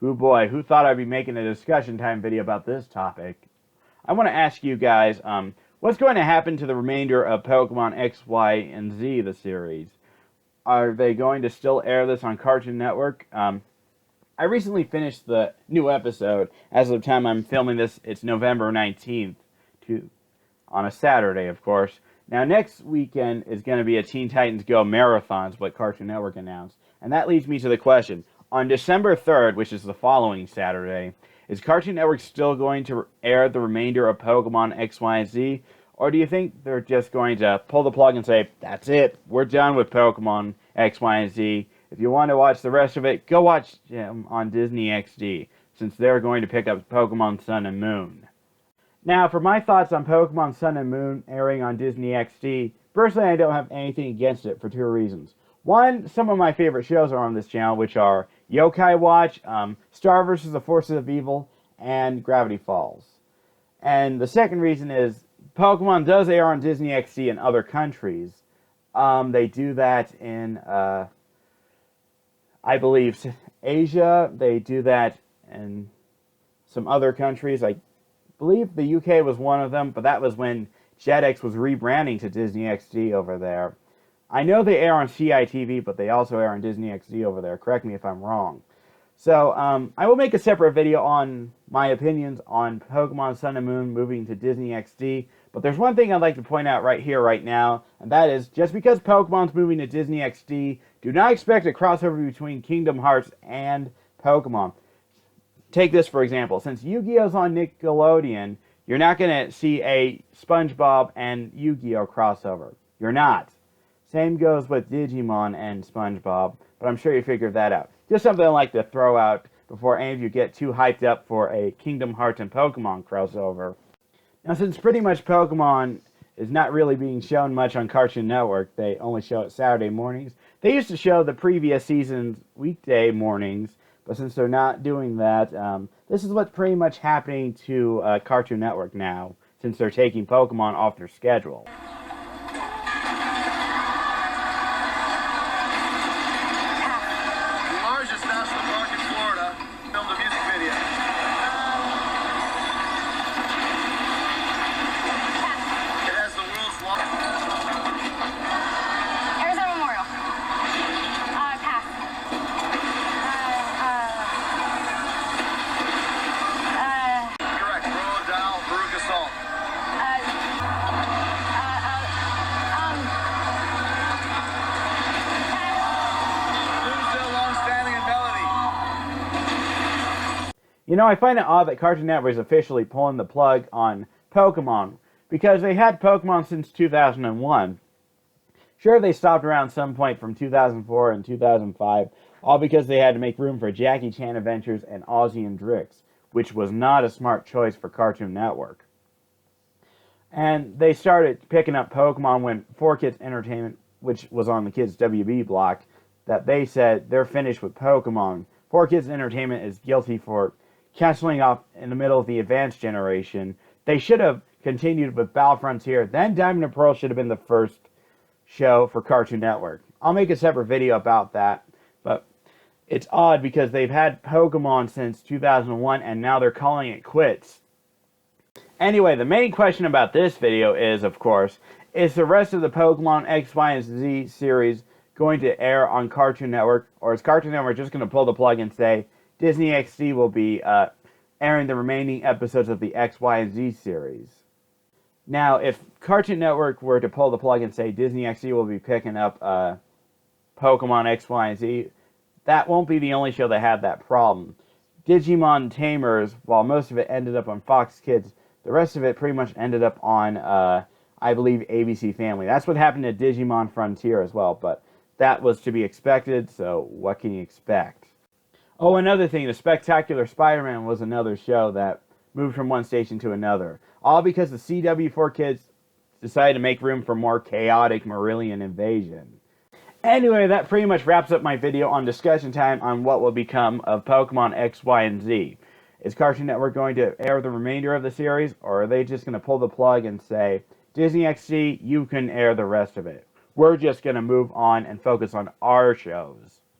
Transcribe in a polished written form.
Ooh boy, who thought I'd be making a discussion time video about this topic? I want to ask you guys, what's going to happen to the remainder of Pokemon X, Y, and Z, the series? Are they going to still air this on Cartoon Network? I recently finished the new episode. As of the time I'm filming this, it's November 19th, on a Saturday, of course. Now, next weekend is going to be a Teen Titans Go Marathons, what Cartoon Network announced. And that leads me to the question. On December 3rd, which is the following Saturday, is Cartoon Network still going to air the remainder of Pokemon X, Y, and Z? Or do you think they're just going to pull the plug and say, that's it, we're done with Pokemon X, Y, and Z. If you want to watch the rest of it, go watch them on Disney XD, since they're going to pick up Pokemon Sun and Moon. Now, for my thoughts on Pokemon Sun and Moon airing on Disney XD, personally I don't have anything against it for two reasons. One, some of my favorite shows are on this channel, which are Yokai Watch, Star vs. the Forces of Evil, and Gravity Falls. And the second reason is Pokemon does air on Disney XD in other countries. They do that in, I believe, Asia. They do that in some other countries. I believe the UK was one of them, but that was when Jetix was rebranding to Disney XD over there. I know they air on CITV, but they also air on Disney XD over there. Correct me if I'm wrong. So, I will make a separate video on my opinions on Pokemon Sun and Moon moving to Disney XD. But there's one thing I'd like to point out right here, right now, and that is, just because Pokemon's moving to Disney XD, do not expect a crossover between Kingdom Hearts and Pokemon. Take this for example. Since Yu-Gi-Oh's on Nickelodeon, you're not going to see a SpongeBob and Yu-Gi-Oh crossover. You're not. Same goes with Digimon and SpongeBob, but I'm sure you figured that out. Just something I like to throw out before any of you get too hyped up for a Kingdom Hearts and Pokemon crossover. Now, since pretty much Pokemon is not really being shown much on Cartoon Network, they only show it Saturday mornings. They used to show the previous season's weekday mornings, but since they're not doing that, this is what's pretty much happening to Cartoon Network now, since they're taking Pokemon off their schedule. You know, I find it odd that Cartoon Network is officially pulling the plug on Pokemon, because they had Pokemon since 2001. Sure, they stopped around some point from 2004 and 2005, all because they had to make room for Jackie Chan Adventures and Ozzy and Drix, which was not a smart choice for Cartoon Network. And they started picking up Pokemon when 4Kids Entertainment, which was on the Kids WB block, that they said they're finished with Pokemon. 4Kids Entertainment is guilty for canceling off in the middle of the advanced generation. They should have continued with Battle Frontier. Then Diamond and Pearl should have been the first show for Cartoon Network. I'll make a separate video about that, but it's odd because they've had Pokemon since 2001 and now they're calling it quits. Anyway, the main question about this video is, of course, is the rest of the Pokemon X, Y, and Z series going to air on Cartoon Network, or is Cartoon Network just going to pull the plug and say, Disney XD will be airing the remaining episodes of the X, Y, and Z series? Now, if Cartoon Network were to pull the plug and say Disney XD will be picking up Pokemon X, Y, and Z, that won't be the only show that had that problem. Digimon Tamers, while most of it ended up on Fox Kids, the rest of it pretty much ended up on, I believe, ABC Family. That's what happened to Digimon Frontier as well, but that was to be expected, so what can you expect? Oh, another thing, The Spectacular Spider-Man was another show that moved from one station to another. All because the CW4Kids decided to make room for more chaotic Marillion invasion. Anyway, that pretty much wraps up my video on discussion time on what will become of Pokemon X, Y, and Z. Is Cartoon Network going to air the remainder of the series, or are they just going to pull the plug and say, Disney XD, you can air the rest of it. We're just going to move on and focus on our shows.